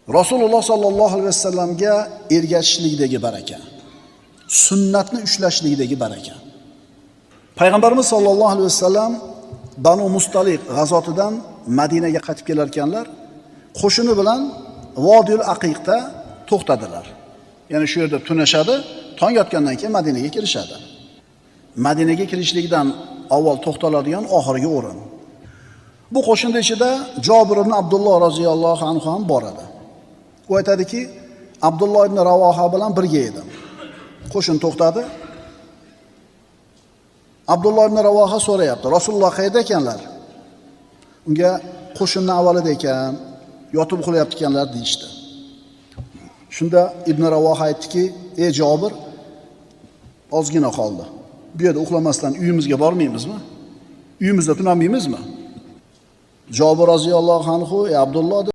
Rasululloh sollallohu alayhi vasallamga ergashishlikdagi baraka, sunnatni ushlashlikdagi baraka. Payg'ambarimiz sollallohu alayhi vasallam Banu Mustaliq g'azotidan Madinaga qaytib kelar ekanlar, qo'shini bilan Vodil Aqiqda to'xtadilar. Ya'ni shu yerda tunashadi, tong yotgandan keyin Madinaga kirishadi. Madinaga kirishlikdan avval to'xtaladigan oxirgi o'rin. Bu qo'shinning ichida Jobir ibn Abdulloh roziyallohu anhu ham bor edi. U aytadiki, Abdulloh ibn Ravoha bilan birga edim. Qo'shin to'xtadi. Abdulloh ibn Ravoha so'rayapti, Rasululloh qayerda ekanlar? Unga qo'shinning avvalida ekan, yotib uxlayapti ekanlar deyishdi. Shunda Ibn Ravoha aytdiki, "Ey Jobir, ozgina qoldi. Bu yerda uxlamasdan uyimizga bormaymizmi? Uyimizda tunamaymizmi?" Jobir roziyallohu anhu, "Ey Abdulloh